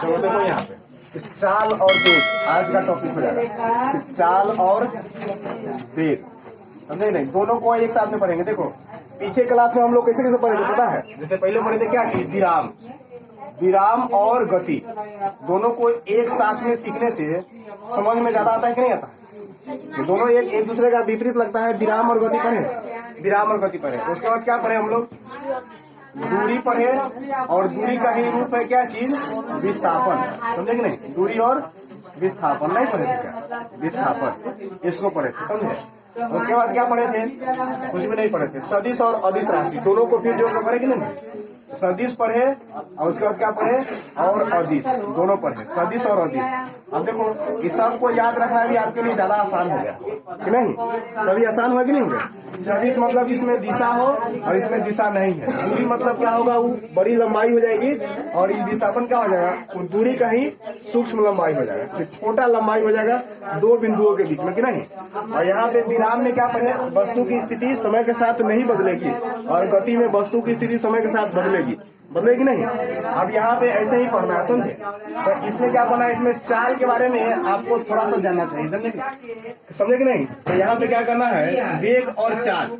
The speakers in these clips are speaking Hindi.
चलो देखो यहाँ पे चाल और वेग आज का टॉपिक हो जाएगा। चाल और वेग, समझे नहीं, दोनों को एक साथ में पढ़ेंगे। देखो पीछे क्लास में हम लोग कैसे कैसे पढ़े थे पता है? जैसे पहले पढ़े थे क्या कि विराम, विराम और गति दोनों को एक साथ में सीखने से समझ में ज्यादा आता है कि नहीं आता? ये दोनों एक दूसरे का विपरीत लगता है। विराम और गति पढ़े, विराम और गति पढ़े। उसके बाद क्या पढ़े हम लोग? दूरी पढ़े, और दूरी का ही रूप है क्या चीज? विस्थापन, समझे कि नहीं? दूरी और विस्थापन नहीं पढ़े थे क्या? विस्थापन, इसको पढ़े थे, समझे? उसके बाद क्या पढ़े थे? कुछ भी नहीं पढ़े थे। सदिश और अदिश राशि दोनों को फिर जोड़ पढ़े कि नहीं? सदिश पढ़े और उसके बाद क्या पढ़े? और अदिश दोनों पढ़े, सदिश और अदिश। अब देखो इस सब को याद रखना भी आपके लिए ज्यादा आसान हो गया कि नहीं? सभी आसान हुआ कि नहीं हो गया? सदिश मतलब इसमें दिशा हो और इसमें दिशा नहीं है। दूरी मतलब क्या होगा? वो बड़ी लंबाई हो जाएगी, और ये विस्थापन क्या हो जाएगा? दूरी का ही सूक्ष्म लंबाई हो जाएगा, तो छोटा लंबाई हो जाएगा दो बिंदुओं के बीच में कि नहीं? और यहाँ पे विराम में क्या पढ़े? वस्तु की स्थिति समय के साथ नहीं बदलेगी, और गति में वस्तु की स्थिति समय के साथ बदलेगी, बदलेगी नहीं। अब यहाँ पे ऐसे ही पढ़ना है, समझे? तो इसमें क्या पढ़ना है? इसमें चाल के बारे में आपको थोड़ा सा जानना चाहिए, समझे कि नहीं? तो यहाँ पे क्या करना है? वेग और चाल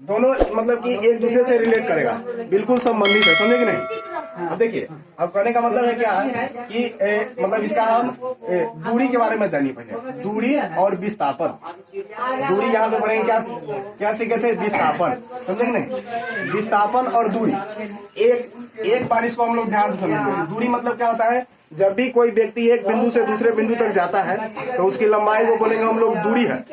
दोनों मतलब कि एक दूसरे से रिलेट करेगा, बिल्कुल संबंधित है, समझे कि नहीं? अब देखिए, अब कहने का मतलब है क्या कि मतलब इसका हम दूरी के बारे में जानिए पहले। दूरी और विस्थापन, दूरी यहाँ पे पढ़ेंगे क्या? क्या सीखे थे? विस्थापन, समझे कि नहीं? विस्थापन और दूरी एक बार इसको हम लोग ध्यान से समझेंगे। दूरी मतलब क्या होता है? जब भी कोई व्यक्ति एक बिंदु से दूसरे बिंदु तक जाता है तो उसकी लंबाई को बोलेंगे हम लोग दूरी है,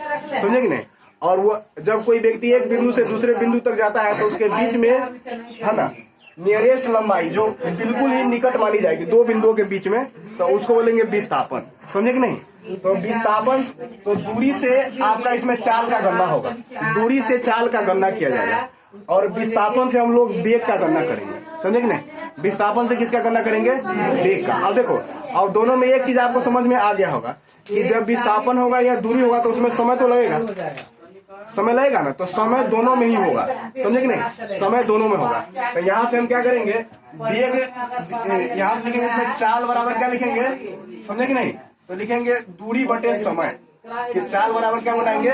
समझे कि नहीं? और वो जब कोई व्यक्ति एक बिंदु से दूसरे बिंदु तक जाता है तो उसके बीच में है ना नियरेस्ट लंबाई जो बिल्कुल ही निकट मानी जाएगी दो बिंदुओं के बीच में, तो उसको बोलेंगे विस्थापन, समझे कि नहीं? तो विस्थापन, तो दूरी से आपका इसमें चाल का गणना होगा, दूरी से चाल का गणना किया जाएगा, और विस्थापन से हम लोग वेग का गणना करेंगे, समझे कि नहीं? विस्थापन से किसका गणना करेंगे? वेग का। अब देखो, अब दोनों में एक चीज आपको समझ में आ गया होगा कि जब विस्थापन होगा या दूरी होगा तो उसमें समय तो लगेगा, समय लगेगा ना, तो समय दोनों में ही होगा, समझे कि नहीं? समय दोनों में होगा। तो यहाँ से हम क्या करेंगे? वेग यहाँ से लिखेंगे, इसमें चाल बराबर क्या लिखेंगे? समझे कि नहीं? तो लिखेंगे दूरी बटे समय, कि चाल बराबर क्या बनाएंगे?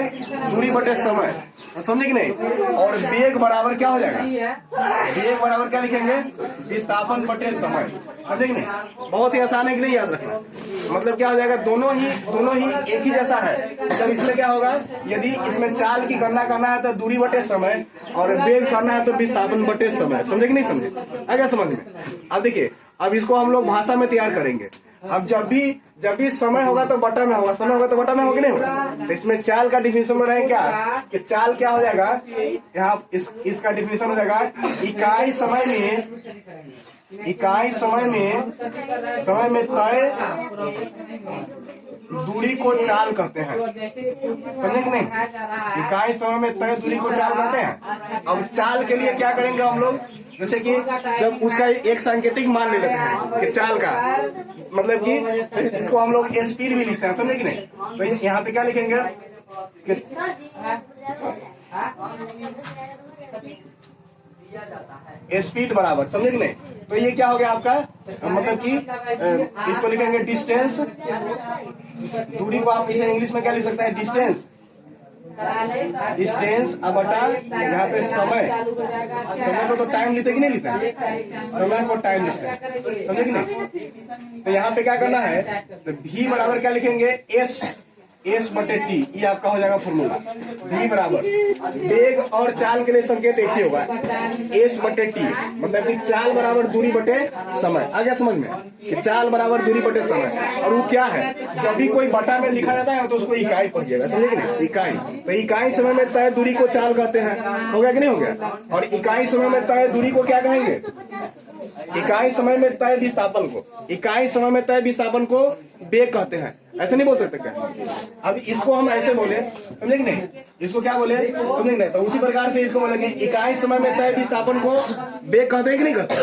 दूरी बटे समय, समझे कि नहीं? और वेग बराबर क्या हो जाएगा? वेग बराबर क्या लिखेंगे? विस्थापन बटे समय, समझे कि नहीं? बहुत ही आसान है कि नहीं याद रखना? मतलब क्या हो जाएगा? दोनों ही एक ही जैसा है। जब इसमें क्या होगा? यदि इसमें चाल की गणना करना है तो दूरी बटे समय, और वेग करना है तो विस्थापन बटे समय, समझे कि नहीं? समझे? आ गया समझ में? अब देखिए, अब इसको हम लोग भाषा में तैयार करेंगे। अब जब भी समय होगा तो बटा में होगा, समय होगा तो बटा में होगा नहीं होगा? तो इसमें चाल का डिफिनेशन में रहे क्या कि चाल क्या हो जाएगा? यहाँ इसका डिफिनेशन हो जाएगा इकाई समय में तय दूरी को चाल कहते हैं, समझे कि नहीं? इकाई समय में तय दूरी को चाल कहते हैं। अब चाल के लिए क्या करेंगे हम लोग? जैसे कि जब उसका एक सांकेतिक मान ले लेते हैं कि चाल का मतलब कि इसको हम लोग स्पीड भी लिखते हैं, समझे कि नहीं? तो यहाँ पे क्या लिखेंगे कि स्पीड बराबर, समझे कि नहीं? तो ये क्या हो गया आपका? मतलब कि इसको लिखेंगे डिस्टेंस, दूरी को आप इसे इंग्लिश में क्या लिख सकते हैं? डिस्टेंस अब बटा यहाँ पे समय को तो टाइम लिखते कि नहीं लिखते हैं? समय को टाइम लिखते हैं, समझे कि नहीं? तो यहाँ पे क्या करना है? तो v बराबर क्या लिखेंगे? एस बटे टी, ये आपका हो जाएगा फॉर्मूला। v बराबर वेग और चाल के लिए संकेत एक ही होगा, एस बटे टी, मतलब कि चाल बराबर दूरी बटे समय। आ गया समझ में? कि चाल बराबर दूरी बटे समय। और वो क्या है? जब भी कोई बटा में लिखा जाता है तो उसको इकाई पढ़िएगा, समझे कि नहीं? इकाई, तो इकाई समय में तय दूरी को चाल कहते हैं। हो गया कि नहीं हो गया? और इकाई समय में तय दूरी को क्या कहेंगे? इकाई समय में तय विस्थापन को, इकाई समय में तय विस्थापन को वेग कहते हैं। ऐसे नहीं बोल सकते क्या? अब इसको हम ऐसे बोले, समझे कि नहीं? इसको क्या बोले? समझे नहीं? तो उसी प्रकार से इसको बोलेंगे इकाई समय में तय विस्थापन को वेग कहते हैं कि नहीं कहते?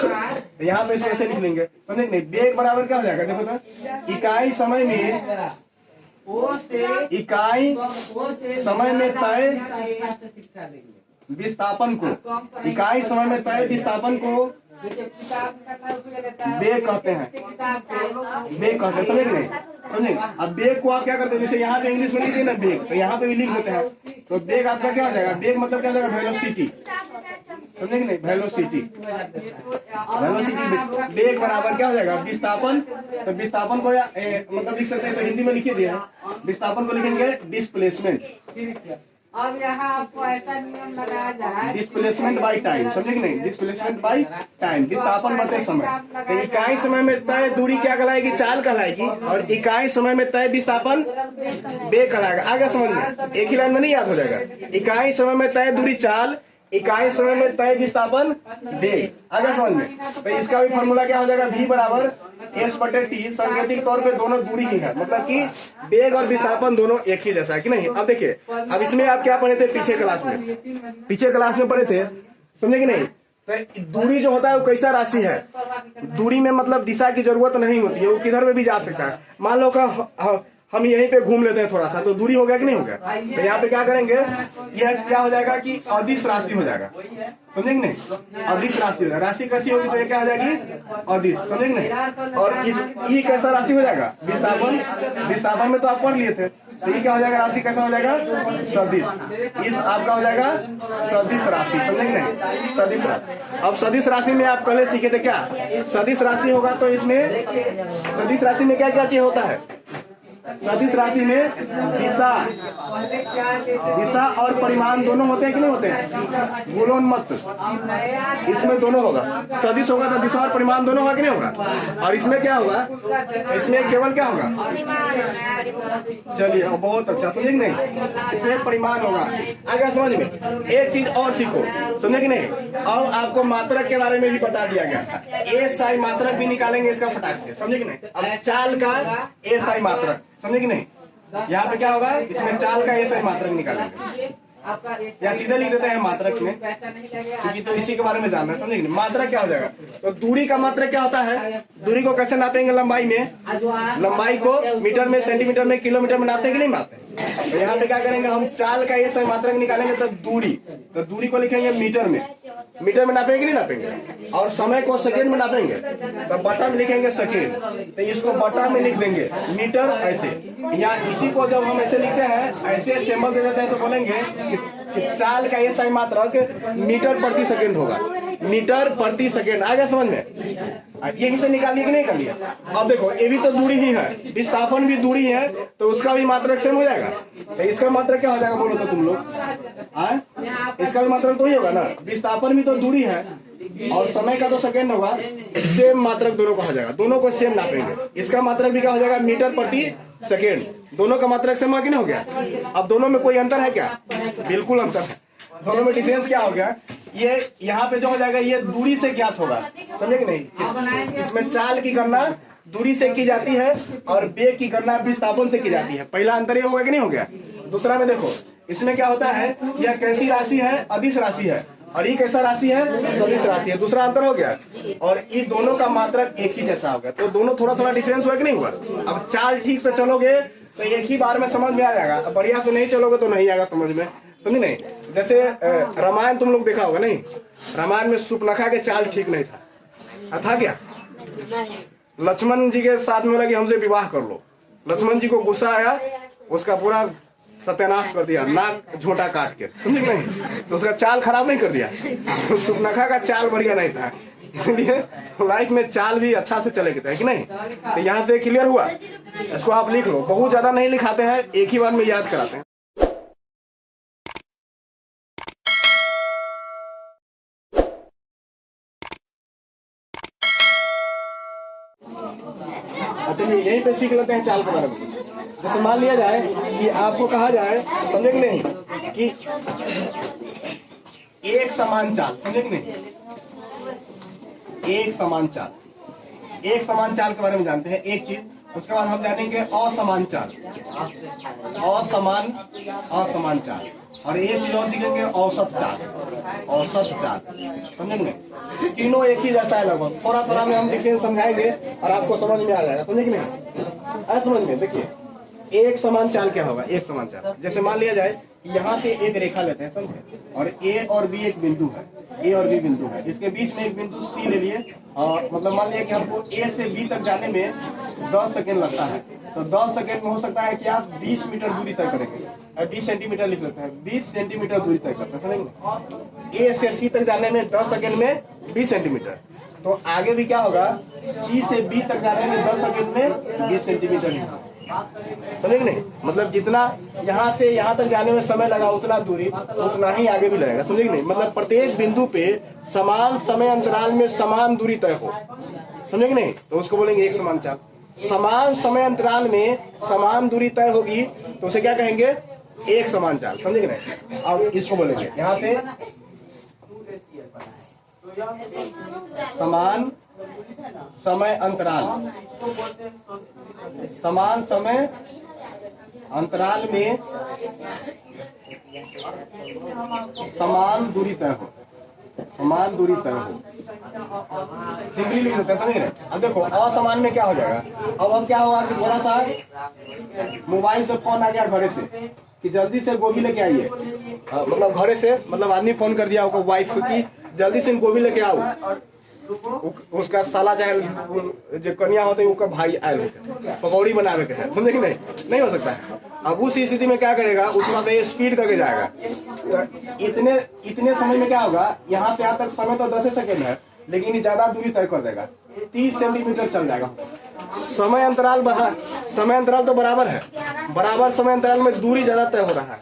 तो यहाँ पे इसको ऐसे लिख लेंगे, समझे कि नहीं? वेग बराबर क्या हो जाएगा? देखो तो इकाई समय में तय विस्थापन को, इकाई समय में तय विस्थापन को बेग कहते हैं, बेग कहते हैं, समझे कि नहीं? समझे? अब बेग को आप क्या करते हैं, जैसे यहाँ पे इंग्लिश में लिखते हैं ना बेग, तो यहाँ पे भी लिख देते हैं। तो बेग आपका क्या हो जाएगा? बेग मतलब क्या हो जाएगा? वेलोसिटी, समझे कि नहीं? वेलोसिटी, वेलोसिटी बेग बराबर क्या हो जाएगा? विस्थापन। तो विस्थापन को मतलब लिख सकते हैं, तो हिंदी में लिखिए दिया, विस्थापन को लिखेंगे डिस्प्लेसमेंट। अब यहाँ आपको ऐसा नियम लगाया जाए, डिस्प्लेसमेंट बाई टाइम, समझे कि नहीं? डिस्प्लेसमेंट बाई टाइम, विस्थापन बते समय। तो इकाई समय में तय दूरी क्या कहलाएगी? चाल कहलाएगी, और इकाई समय में तय विस्थापन बेग कहलाएगा। आगे समझ में, एक ही लाइन में नहीं याद हो जाएगा। इकाई समय में तय दूरी चाल, इकाई समय में तय विस्थापन बेग। आगे समझ में, तो इसका भी फॉर्मूला क्या हो जाएगा? v बराबर s/t। सांकेतिक तौर पे दोनों दूरी ही है, मतलब कि बेग और विस्थापन दोनों एक ही जैसा है कि नहीं? अब देखिए, अब इसमें आप क्या पढ़े थे पीछे क्लास में? पीछे क्लास में पढ़े थे, समझे कि नहीं? तो दूरी जो होता है वो कैसा राशि है? दूरी में मतलब दिशा की जरूरत नहीं होती है, वो किधर में भी जा सकता है। मान लो का हम यहीं पे घूम लेते हैं थोड़ा सा, तो दूरी हो गया कि नहीं हो गया? तो यहाँ पे क्या करेंगे, यह क्या हो जाएगा कि अदिश राशि हो जाएगा, समझे कि नहीं? अदिश राशि हो जाएगा। राशि कैसी होगी? तो ये क्या हो जाएगी? अदिश, समझे कि नहीं? और इस ई कैसा राशि हो जाएगा? विस्थापन। विस्थापन में तो आप पढ़ लिए थे, तो ये क्या हो जाएगा? राशि कैसा हो जाएगा? सदिश। इस आपका हो जाएगा सदिश राशि, समझे कि नहीं? सदिश राशि। अब सदिश राशि में आप पहले सीखे थे क्या? सदिश राशि होगा तो इसमें सदिश राशि में क्या क्या चीज होता है? सदिश राशि में दिशा और परिमाण दोनों होते हैं कि नहीं होते हैं? भूलोन्मत्त, इसमें दोनों होगा। सदिश होगा तो दिशा और परिमाण दोनों होगा कि नहीं होगा? और इसमें क्या होगा? इसमें केवल क्या होगा? चलिए, बहुत अच्छा, समझे कि नहीं? इसमें परिमाण होगा। आगे समझ में एक चीज और सीखो, समझे कि नहीं? अब आपको मात्रक के बारे में भी बता दिया गया था। एसआई मात्रक भी निकालेंगे इसका फटाक से, समझे कि नहीं? अब चाल का एसआई मात्रक, समझे कि नहीं? यहाँ पे क्या होगा? इसमें चाल का एसआई मात्रक निकालेंगे, या सीधे लिख देते हैं मात्रक में, क्योंकि तो इसी के बारे में जानना है, समझे कि नहीं? मात्रक क्या हो जाएगा? तो दूरी का मात्रक क्या होता है? दूरी को कैसे नापेंगे? लंबाई में, लंबाई को मीटर में, सेंटीमीटर में, किलोमीटर में नापते कि नहीं नापते? तो यहाँ पे क्या करेंगे हम? चाल का एसआई मात्रक निकालेंगे, तो दूरी, तो दूरी को लिखेंगे मीटर में। मीटर में नापेंगे नहीं नापेंगे? और समय को सेकेंड में नापेंगे, तो बटा में लिखेंगे सेकेंड, तो इसको बटा में लिख देंगे मीटर ऐसे। या इसी को जब हम ऐसे लिखते हैं, ऐसे सिंबल दे देते हैं, तो बोलेंगे कि चाल का एसआई मात्रक मीटर प्रति सेकेंड होगा, मीटर प्रति सेकेंड। आ गया समझ में? यही से निकालिए कि नहीं कर लिया? अब देखो, ये भी तो दूरी ही है, विस्थापन भी दूरी है, तो उसका भी मात्रक सेम हो जाएगा। तो इसका मात्रक क्या हो जाएगा बोलो तो तुम लोग? इसका भी मात्रक तो ही होगा ना, विस्थापन भी तो दूरी है और समय का तो सेकेंड होगा, सेम मात्रक दोनों का हो जाएगा, दोनों को सेम नापेंगे। इसका मात्रक भी क्या हो जाएगा? मीटर प्रति सेकेंड। दोनों का मात्रक सेम हो कि नहीं हो गया? अब दोनों में कोई अंतर है क्या? बिल्कुल अंतर है। दोनों में डिफरेंस क्या हो गया? ये यहाँ पे जो हो जाएगा, ये दूरी से ज्ञात होगा, समझे कि नहीं? इसमें चाल की गणना दूरी से की जाती है और बेग की गणना विस्थापन से की जाती है। पहला अंतर ये होगा कि नहीं हो गया? दूसरा में देखो, इसमें क्या होता है? यह कैसी राशि है? अदिश राशि है, और ये कैसा राशि है? सदिश राशि है। दूसरा अंतर हो गया, और ये दोनों का मात्रक एक ही जैसा हो गया, तो दोनों थोड़ा थोड़ा डिफरेंस हुआ कि नहीं हुआ? अब चाल ठीक से चलोगे तो एक ही बार में समझ में आ जाएगा, अब बढ़िया से नहीं चलोगे तो नहीं आएगा समझ में, समझे नहीं? जैसे रामायण तुम लोग देखा होगा नहीं? रामायण में शूर्पणखा के चाल ठीक नहीं था क्या? लक्ष्मण जी के साथ में लगी हमसे विवाह कर लो, लक्ष्मण जी को गुस्सा आया, उसका पूरा सत्यानाश कर दिया, नाक झोंटा काट के, समझे नहीं? तो उसका चाल खराब नहीं कर दिया, शूर्पणखा का चाल बढ़िया नहीं था। इसलिए लाइफ में चाल भी अच्छा से चले कि नहीं? तो यहाँ से क्लियर हुआ, इसको आप लिख लो, बहुत ज्यादा नहीं लिखाते हैं, एक ही बार में याद कराते हैं। चलिए यहीं पे सीख लेते हैं चाल के बारे में। जैसे मान लिया जाए कि आपको कहा जाए, समझे कि नहीं, कि एक समान चाल, समझे कि नहीं? एक समान चाल, एक समान चाल के बारे में जानते हैं एक चीज। उसके बाद हम जानेंगे असमान चाल, असमान चाल, और एक चीज और सीखेंगे औसत चाल, औसत चाल, समझे नहीं? तीनों एक ही जैसा है लगभग, थोड़ा थोड़ा में हम डिफरेंस समझाएंगे और आपको समझ में आ जाएगा, समझे कि नहीं? समझ में देखिए, एक समान चाल क्या होगा? एक समान चाल, जैसे मान लिया जाए यहाँ से एक रेखा लेते हैं, समझे, और ए और बी एक बिंदु है, ए और बी बिंदु है, इसके बीच में एक बिंदु सी ले लिए, और मतलब मान लिया कि हमको ए से बी तक जाने में 10 सेकेंड लगता है, तो 10 सेकेंड में हो सकता है कि आप 20 मीटर दूरी तय करेंगे, 20 सेंटीमीटर लिख लेते हैं, 20 सेंटीमीटर दूरी तय करते हैं, समझेंगे। ए से सी तक जाने में 10 सेकेंड में 20 सेंटीमीटर, तो आगे भी क्या होगा, सी से बी तक जाने में 10 सेकेंड में 20 सेंटीमीटर ही, समझेंगे नहीं, मतलब जितना यहाँ से यहाँ तक जाने में समय लगा उतना दूरी उतना ही आगे भी लगेगा, समझेंगे नहीं, मतलब प्रत्येक बिंदु पे समान समय अंतराल में समान दूरी तय हो, समझेंगे नहीं, तो उसको बोलेंगे एक समान चाल। समान समय अंतराल में समान दूरी तय होगी तो उसे क्या कहेंगे, एक समान चाल, समझेंगे नहीं। अब इसको बोलेंगे यहाँ से समान समय अंतराल, समान समय अंतराल में समान दूरी तय हो, समान दूरी तय हो, सिंपली लिख देते हैं, समझ रहे। अब देखो असमान में क्या हो जाएगा, अब क्या होगा कि थोड़ा सा मोबाइल से फोन आ गया घरे से कि जल्दी से गोभी लेके आइए, मतलब घरे से मतलब आदमी फोन कर दिया होगा वाइफ की जल्दी से गोभी लेके आओ, उसका साला चाहे जो कन्या होते है उसका भाई आयल होते पकौड़ी बनावे के है, समझे कि नहीं हो सकता है। अब उस स्थिति में क्या करेगा, उसके बाद ये स्पीड करके जाएगा, तो इतने समय में क्या होगा, यहाँ से यहाँ तक समय तो 10 सेकेंड है, लेकिन ये ज्यादा दूरी तय कर देगा, 30 सेंटीमीटर चल जाएगा। समय अंतराल तो बराबर है, बराबर समय अंतराल में दूरी ज्यादा तय हो रहा है,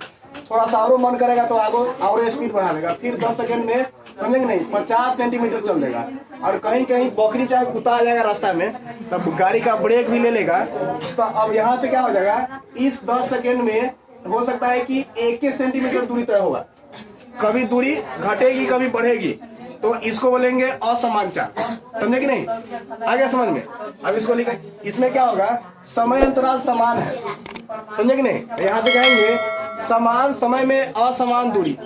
थोड़ा सा और मन करेगा तो आगे और स्पीड बढ़ा देगा, फिर 10 सेकेंड में समझेंगे नहीं 50 सेंटीमीटर चल देगा। और कहीं कहीं बकरी चाहे कुत्ता आ जाएगा रास्ता में, तब गाड़ी का ब्रेक भी ले लेगा, तो अब यहाँ से क्या हो जाएगा, इस 10 सेकेंड में हो सकता है कि 1 सेंटीमीटर दूरी तय होगा, कभी दूरी घटेगी कभी बढ़ेगी, तो इसको बोलेंगे असमान चाल, समझे कि नहीं, आगे समझ में। अब इसको लिखे, इसमें क्या होगा, समय अंतराल समान है, समझे कि नहीं, यहाँ पे कहेंगे समान समय में असमान दूरी,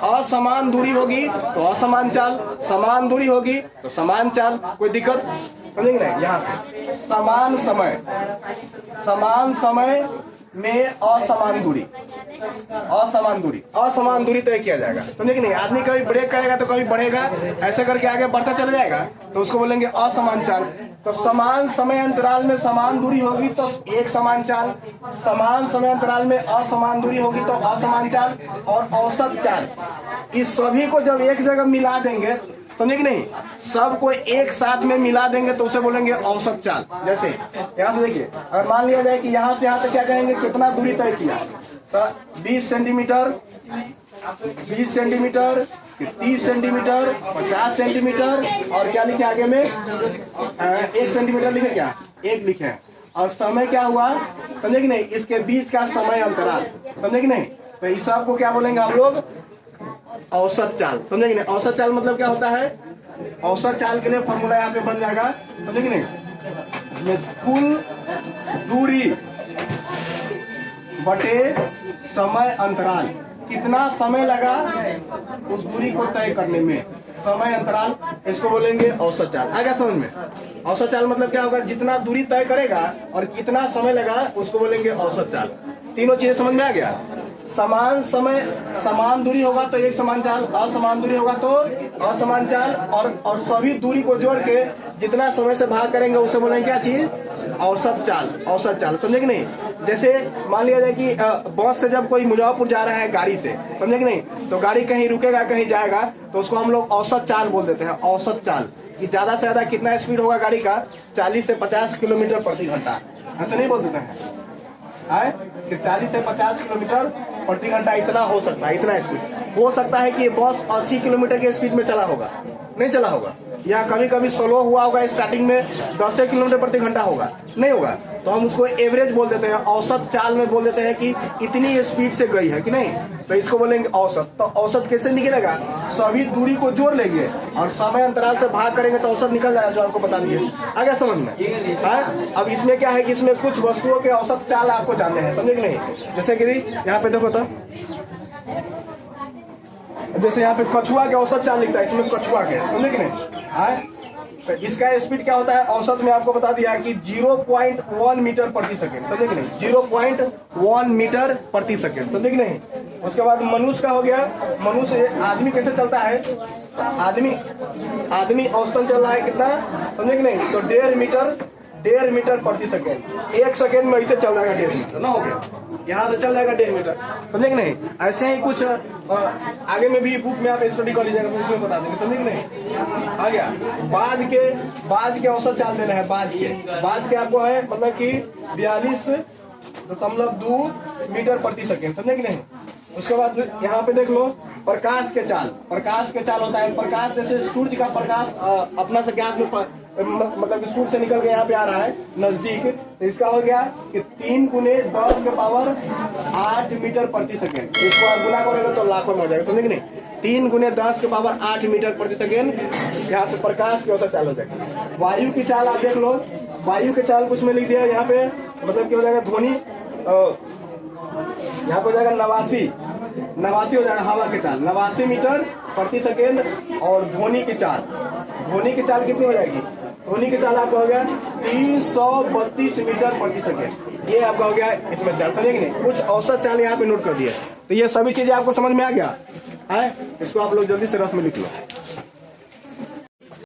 असमान दूरी होगी तो असमान चाल, समान दूरी होगी तो समान चाल, कोई दिक्कत, समझेंगे नहीं। यहाँ से समान समय में असमान दूरी तय किया जाएगा, समझे कि नहीं। आदमी कभी ब्रेक करेगा तो कभी बढ़ेगा, ऐसे करके आगे बढ़ता चला जाएगा, तो उसको बोलेंगे असमान चाल। तो समान समय अंतराल में समान दूरी होगी तो एक समान चाल, समान समय अंतराल में असमान दूरी होगी तो असमान चाल, और औसत चाल, इस सभी को जब एक जगह मिला देंगे, समझे कि नहीं, सबको एक साथ में मिला देंगे तो उसे बोलेंगे औसत चाल। जैसे यहाँ से देखिए, अगर मान लिया जाए कि यहाँ से यहाँ तक क्या कहेंगे, कितना दूरी तय किया, तो 20 सेंटीमीटर, 30 सेंटीमीटर, 50 सेंटीमीटर, और क्या लिखे आगे में 1 सेंटीमीटर लिखे, क्या 1 लिखे, और समय क्या हुआ, समझे कि नहीं, इसके बीच का समय अंतराल, समझे कि नहीं। तो इस सब को क्या बोलेंगे हम लोग, औसत चाल, समझे कि नहीं। औसत चाल मतलब क्या होता है, औसत चाल के लिए फॉर्मूला यहाँ पे बन जाएगा, समझे कि नहीं, इसमें कुल दूरी बटे समय अंतराल, कितना समय लगा उस दूरी को तय करने में, समय अंतराल, इसको बोलेंगे औसत चाल। आ गया समझ में। औसत चाल मतलब क्या होगा, जितना दूरी तय करेगा और कितना समय लगा उसको बोलेंगे औसत चाल। तीनों चीजें समझ में आ गया। समान समय समान दूरी होगा तो एक समान चाल, असमान दूरी होगा तो असमान चाल, और सभी दूरी को जोड़ के जितना समय से भाग करेंगे उसे बोलेंगे क्या चीज, औसत चाल, औसत चाल, समझे कि नहीं। जैसे मान लिया जाए कि बस से जब कोई मुजफ्फरपुर जा रहा है गाड़ी से, समझे कि नहीं, तो गाड़ी कहीं रुकेगा कहीं जाएगा तो उसको हम लोग औसत चाल बोल देते हैं, औसत चाल, कि ज्यादा से ज्यादा कितना स्पीड होगा गाड़ी का, 40 से 50 किलोमीटर प्रति घंटा, ऐसे नहीं बोल देते हैं कि 40 से 50 किलोमीटर प्रति घंटा इतना हो सकता है, इतना स्पीड हो सकता है कि बस 80 किलोमीटर की स्पीड में चला होगा, नहीं चला होगा, या कभी कभी स्लो हुआ होगा, स्टार्टिंग में 10 किलोमीटर प्रति घंटा होगा, नहीं होगा, तो हम उसको एवरेज बोल देते हैं, औसत चाल में बोल देते हैं कि इतनी स्पीड से गई है कि नहीं, तो इसको बोलेंगे औसत। तो औसत कैसे निकलेगा, सभी दूरी को जोड़ लेंगे और समय अंतराल से भाग करेंगे तो औसत निकल जाएगा, जो आपको बता दिए। आगे समझ में। अब इसमें क्या है कि इसमें कुछ वस्तुओं के औसत चाल आपको जानने हैं, समझे कि नहीं। जैसे कि यहाँ पे देखो तो, जैसे यहाँ पे कछुआ के औसत चाल लिखता है, इसमें कछुआ के, समझे कि नहीं। तो इसका स्पीड क्या होता है, औसत में आपको बता दिया कि 0.1 मीटर प्रति सेकेंड, समझे कि नहीं, 0.1 मीटर प्रति सेकेंड, समझे कि नहीं। उसके बाद मनुष्य का हो गया, मनुष्य आदमी कैसे चलता है, आदमी औसतन चल रहा है कितना, समझे कि नहीं, तो 1.5 मीटर प्रति सेकेंड, 1 सेकेंड में इसे चल जाएगा 1.5 मीटर ना, हो गया, यहाँ से चल जाएगा 1.5 मीटर, समझे कि नहीं। ऐसे ही कुछ आगे में भी बुक में आप स्टडी कर लीजिएगा, उसमें बता देंगे, समझे कि नहीं। आ गया बाज के औसत चाल दे रहे हैं, बाज के आपको है मतलब कि 42.2 मीटर प्रति सेकेंड, समझे कि नहीं। उसके बाद यहाँ पे देख लो प्रकाश के चाल होता है। प्रकाश जैसे सूर्य का प्रकाश अपना से गैस में मतलब कि सूर्य से निकल के यहाँ पे आ रहा है नजदीक, तो इसका हो गया कि 3 × 10⁸ मीटर प्रति सेकेंड। इसको आप गुना करेगा तो लाखों में हो जाएगा, समझे कि नहीं। 3 × 10⁸ मीटर प्रति सेकेंड यहाँ पे प्रकाश की औसत चाल हो जाएगी। वायु की चाल आप देख लो, वायु की चाल कुछ में लिख दिया यहाँ पे, मतलब कि हो जाएगा ध्वनि, यहाँ पे हो जाएगा 89 हो जाएगा हवा की चाल, 89 मीटर प्रति सेकेंड। और ध्वनि की चाल कितनी हो जाएगी, ध्वनि की चाल आपका हो गया 332 मीटर प्रति सेकेंड। ये आपका हो गया इसमें चाल, समझे कि नहीं। कुछ औसत चाल यहाँ पे नोट कर दिए, तो ये सभी चीजें आपको समझ में आ गया है। इसको आप लोग जल्दी से रफ में लिख लो।